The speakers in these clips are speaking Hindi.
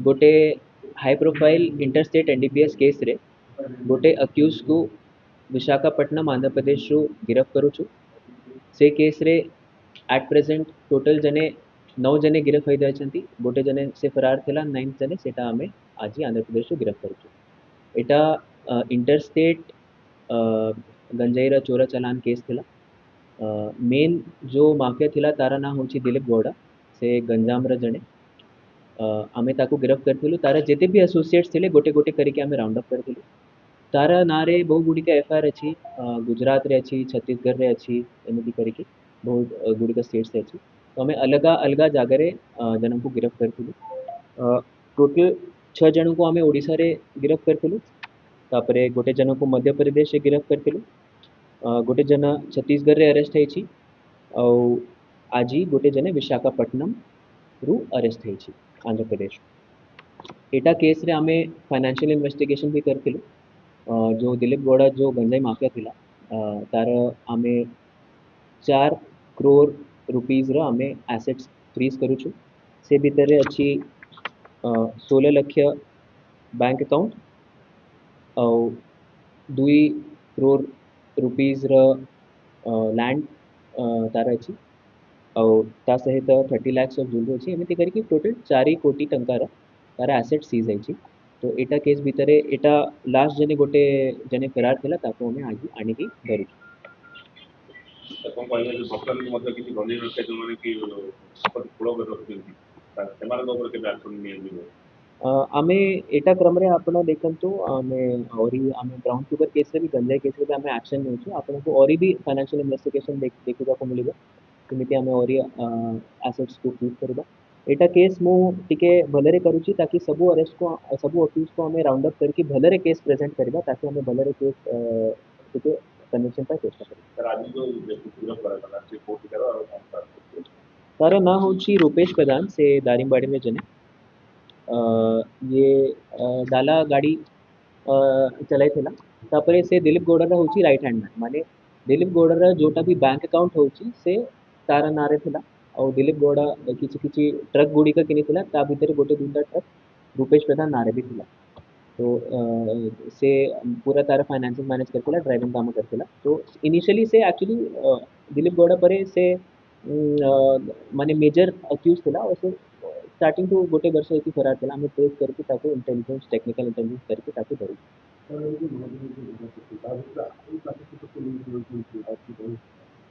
गोटे high profile interstate NDPS case रे गोटे अक्यूज को विशाखापट्टनम आंध्र प्रदेश रु गिरफ्त करू छु। से केस रे एट प्रेजेंट टोटल जने 9 जने गिरफ्त होई जायछंती। गोटे जने से फरार थिला, 9 जने सेटा आमे आज आंध्र प्रदेश रु गिरफ्त करू छु। एटा इंटरस्टेट गंजाईर चोरा चालान केस थिला। मेन जो माफिया थिला तारा ना होची दिलीप गौड़ा। से गंजामर जने आमे ताकू गिरफ्त करथिलु। तारा जेते भी एसोसिएट्स थिले गोटे गोटे करिके आमे राउंड अप करथिलु। तारा नारे बहु गुड़िका एफआईआर अच्छी गुजरात रे अच्छी, छत्तीसगढ़ रे अच्छी, एमती करिके बहुत गुड़िका स्टेट्स रे अच्छी। तो आमे अलग अलग जगारे जनन को गिरफ्त करथिलु। टोटल 6 जन को आमे ओडिशा रे गिरफ्त करथिलु। तापरे गोटे जन को मध्य प्रदेश रे गिरफ्त करथिलु। गोटे जन छत्तीसगढ़ रे अरेस्ट होईची। ଆଉ ଆଜି ଗୋଟେ ଜଣେ ବିଶାଖାପଟ୍ଟନମରୁ ଅରେଷ୍ଟ ହେଇଛି ଆନ୍ଧ୍ରପ୍ରଦେଶ। ଏଇଟା କେସ୍ରେ ଆମେ ଫାଇନାନ୍ସିଆଲ ଇନଭେଷ୍ଟିଗେସନ୍ ବି କରିଥିଲୁ। जो दिलीप गौड़ा जो गंजाई माफिया थिला तार आमे 4 करोड़ रुपीज रो आमे एसेट्स फ्रीज करूछु। से भितर अच्छी 16 लाख बैंक अकाउंट और 2 करोड़ रुपीज रो लैंड तार अच्छी और ता सहित 30 लाख ऑफ ज्वेलरी अच्छी। एमती करके टोटल 4 कोटी टंकार तार एसेट सीज है। तो एटा केस भितर एटा लास्ट जने गोटे जने फरार थिला ताको हमें आज आनी की धरू। कौन कहले जे सरकार को मतलब किसी गंभीर रखे जो माने कि संपत्ति फुलो कर रखिंती सेमान को ऊपर के एक्शन नहीं है। आमे एटा क्रम रे आपण देखंतु आमे औरी आमे ब्राउन शुगर केस रे भी गंजाई केस रे भी आमे एक्शन नेउछु। आपण को औरी भी फाइनेंशियल इन्वेस्टिगेशन देखिबा को मिलिबो केमिति आमे औरी एसेट्स को फ्रीज करबा। एटा केस मु टिके भलरे करूची ताकि सबु अरेस्ट को सबु अक्यूज को हमें राउंड अप करके भलरे केस प्रेजेंट करबा ताकि हमें भलरे केस टिके कन्विक्शन का चेष्टा करिबा। सर आज जो गिरफ्त करा गला से कोर्ट करा और कौन तार ना होची रूपेश प्रधान से दारिंगबाड़ी में जने ये डाला गाड़ी चलाई थिला। तापरे से दिलीप गौड़ा होची राइट हैंड मैन माने दिलीप गौड़ा जोटा भी बैंक अकाउंट होची से तार नारे थिला। और दिलीप गौड़ा किछि किछि ट्रक गुड़िका किनिथिला ता भितर गोटे दुटा ट्रक रूपेश प्रधान नारे भी थिला। तो से पूरा तार फाइनेंसिंग मैनेज करथिला, ड्राइविंग काम करथिला। तो इनिशियली से एक्चुअली दिलीप गौड़ा परे से माने मेजर अक्यूज थिला और से स्टार्टिंग टू गोटे वर्ष एती फरार थिला। हमें ट्रेस करके ताको इंटेलिजेंस टेक्निकल इंटेलिजेंस करके ताको धरू।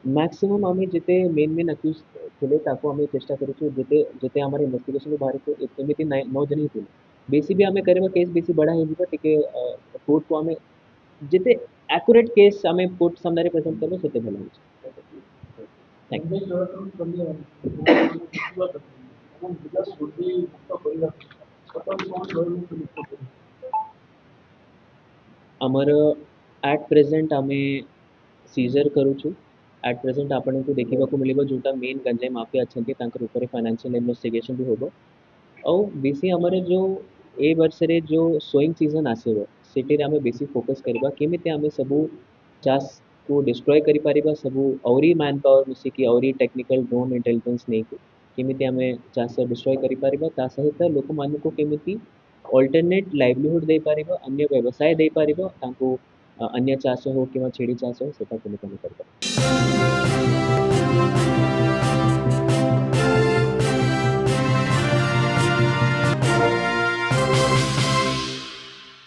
मैक्सिमम आमे जेते मेन मेन अक्यूज थिले ताको आमे चेष्टा करूछु जेते जेते हमारे इन्वेस्टिगेशन बाहर को एमिति 9 जन ही थिले। बेसी भी आमे करबा केस बेसी बड़ा हे जिबा टिके कोर्ट को आमे जेते एक्यूरेट केस आमे कोर्ट सामने प्रेजेंट करबो सेते भला होछि। Thank you. आमर एट प्रेजेंट आमे सीजर करूछु। एट प्रेजेंट आपण को देखिबा को मिलिबो जोटा मेन गंजाई माफिया अछंती तांकर ऊपर फाइनेंशियल इन्वेस्टिगेशन भी होबो। और बेसी आमर जो ए वर्ष रे जो सोइंग सीजन आसीबो सेटी रे आमे बेसी फोकस करबा केमिति आमे सबु चास को डिस्ट्रॉय करि पारिबा सबु औरी मैन पावर मिसी की औरी टेक्निकल ड्रोन इंटेलिजेंस नै की केमिति आमे चास डिस्ट्रॉय करि पारिबा ता सहित लोक मानकु केमिति अल्टरनेट लाइवलीहुड दे पारिबा अन्य व्यवसाय दे पारिबा तांको अन्य चाष हो किंवा छेड़ी चाष हो सेटा केमिति आमे करबा।